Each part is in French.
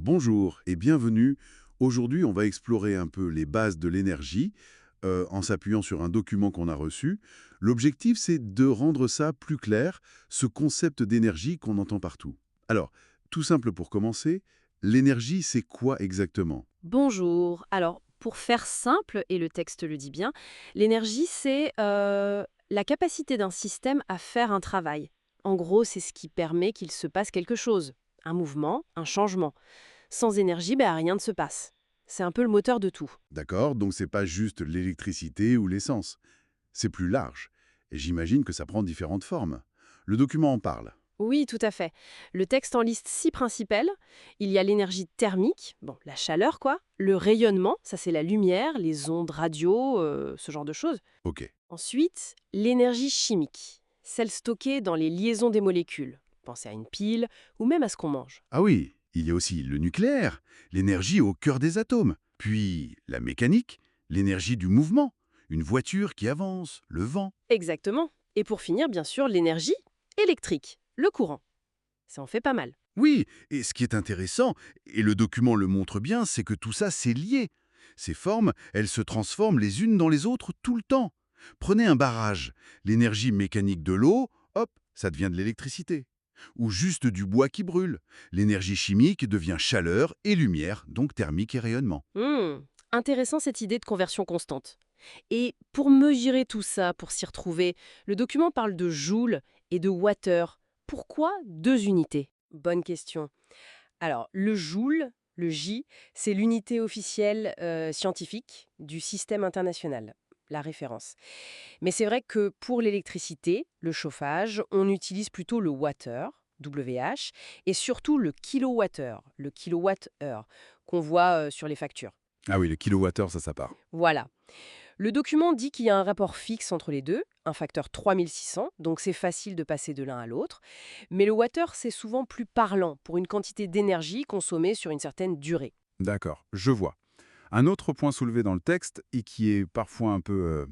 Bonjour et bienvenue. Aujourd'hui, on va explorer un peu les bases de l'énergie en s'appuyant sur un document qu'on a reçu. L'objectif, c'est de rendre ça plus clair, ce concept d'énergie qu'on entend partout. Alors, tout simple pour commencer, l'énergie, c'est quoi exactement? Bonjour. Alors, pour faire simple, et le texte le dit bien, l'énergie, c'est la capacité d'un système à faire un travail. En gros, c'est ce qui permet qu'il se passe quelque chose. Un mouvement, un changement. Sans énergie, rien ne se passe. C'est un peu le moteur de tout. D'accord? Donc, c'est pas juste l'électricité ou l'essence. C'est plus large. Et j'imagine que ça prend différentes formes. Le document en parle. Oui, tout à fait. Le texte en liste 6 principales. Il y a l'énergie thermique, bon, la chaleur quoi. Le rayonnement, ça c'est la lumière, les ondes radio, ce genre de choses. Ok. Ensuite, l'énergie chimique, celle stockée dans les liaisons des molécules. Pensez à une pile ou même à ce qu'on mange. Ah oui, il y a aussi le nucléaire, l'énergie au cœur des atomes, puis la mécanique, l'énergie du mouvement, une voiture qui avance, le vent. Exactement. Et pour finir, bien sûr, l'énergie électrique, le courant. Ça en fait pas mal. Oui, et ce qui est intéressant, et le document le montre bien, c'est que tout ça, c'est lié. Ces formes, elles se transforment les unes dans les autres tout le temps. Prenez un barrage, l'énergie mécanique de l'eau, hop, ça devient de l'électricité. Ou juste du bois qui brûle. L'énergie chimique devient chaleur et lumière, donc thermique et rayonnement. Intéressant cette idée de conversion constante. Et pour mesurer tout ça, pour s'y retrouver, le document parle de joule et de water. Pourquoi deux unités? Bonne question. Alors, le joule, le J, c'est l'unité officielle scientifique du système international, la référence. Mais c'est vrai que pour l'électricité, le chauffage, on utilise plutôt le water, WH, et surtout le kilowatt-heure, qu'on voit sur les factures. Ah oui, le kilowattheure, ça part. Voilà. Le document dit qu'il y a un rapport fixe entre les deux, un facteur 3600, donc c'est facile de passer de l'un à l'autre. Mais le water, c'est souvent plus parlant pour une quantité d'énergie consommée sur une certaine durée. D'accord, je vois. Un autre point soulevé dans le texte, et qui est parfois un peu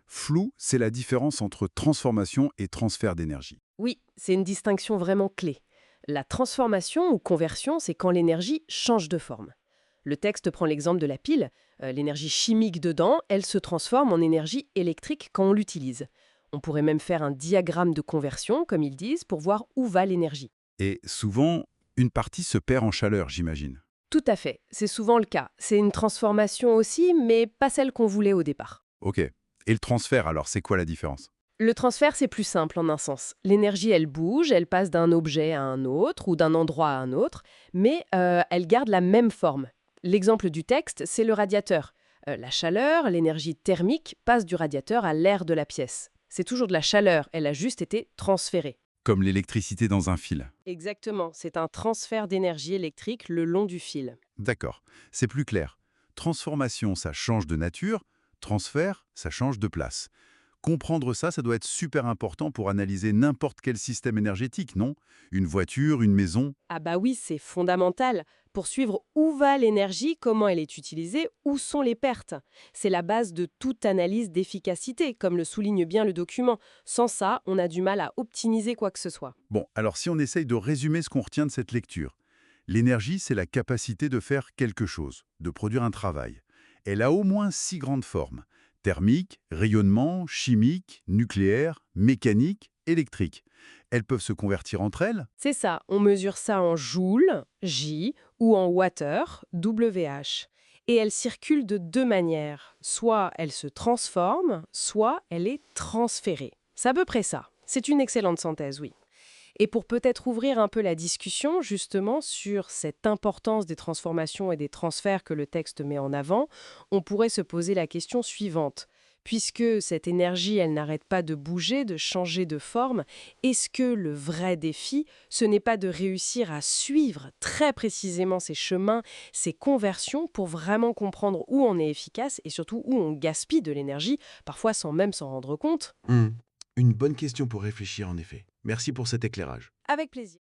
flou, c'est la différence entre transformation et transfert d'énergie. Oui, c'est une distinction vraiment clé. La transformation ou conversion, c'est quand l'énergie change de forme. Le texte prend l'exemple de la pile. L'énergie chimique dedans, elle se transforme en énergie électrique quand on l'utilise. On pourrait même faire un diagramme de conversion, comme ils disent, pour voir où va l'énergie. Et souvent, une partie se perd en chaleur, j'imagine. Tout à fait, c'est souvent le cas. C'est une transformation aussi, mais pas celle qu'on voulait au départ. Ok. Et le transfert, alors, c'est quoi la différence? Le transfert, c'est plus simple en un sens. L'énergie, elle bouge, elle passe d'un objet à un autre ou d'un endroit à un autre, mais elle garde la même forme. L'exemple du texte, c'est le radiateur. La chaleur, l'énergie thermique, passe du radiateur à l'air de la pièce. C'est toujours de la chaleur, elle a juste été transférée. Comme l'électricité dans un fil. Exactement, c'est un transfert d'énergie électrique le long du fil. D'accord, c'est plus clair. Transformation, ça change de nature. Transfert, ça change de place. Comprendre ça, ça doit être super important pour analyser n'importe quel système énergétique, non? Une voiture, une maison. Ah bah oui, c'est fondamental. Pour suivre où va l'énergie, comment elle est utilisée, où sont les pertes. C'est la base de toute analyse d'efficacité, comme le souligne bien le document. Sans ça, on a du mal à optimiser quoi que ce soit. Bon, alors si on essaye de résumer ce qu'on retient de cette lecture. L'énergie, c'est la capacité de faire quelque chose, de produire un travail. Elle a au moins 6 grandes formes. Thermique, rayonnement, chimique, nucléaire, mécanique, électrique. Elles peuvent se convertir entre elles. C'est ça, on mesure ça en joules, J, ou en water, WH. Et elle circule de deux manières. Soit elle se transforme, soit elle est transférée. C'est à peu près ça. C'est une excellente synthèse, oui. Et pour peut-être ouvrir un peu la discussion justement sur cette importance des transformations et des transferts que le texte met en avant, on pourrait se poser la question suivante. Puisque cette énergie, elle n'arrête pas de bouger, de changer de forme, est-ce que le vrai défi, ce n'est pas de réussir à suivre très précisément ces chemins, ces conversions pour vraiment comprendre où on est efficace et surtout où on gaspille de l'énergie, parfois sans même s'en rendre compte? Une bonne question pour réfléchir en effet. Merci pour cet éclairage. Avec plaisir.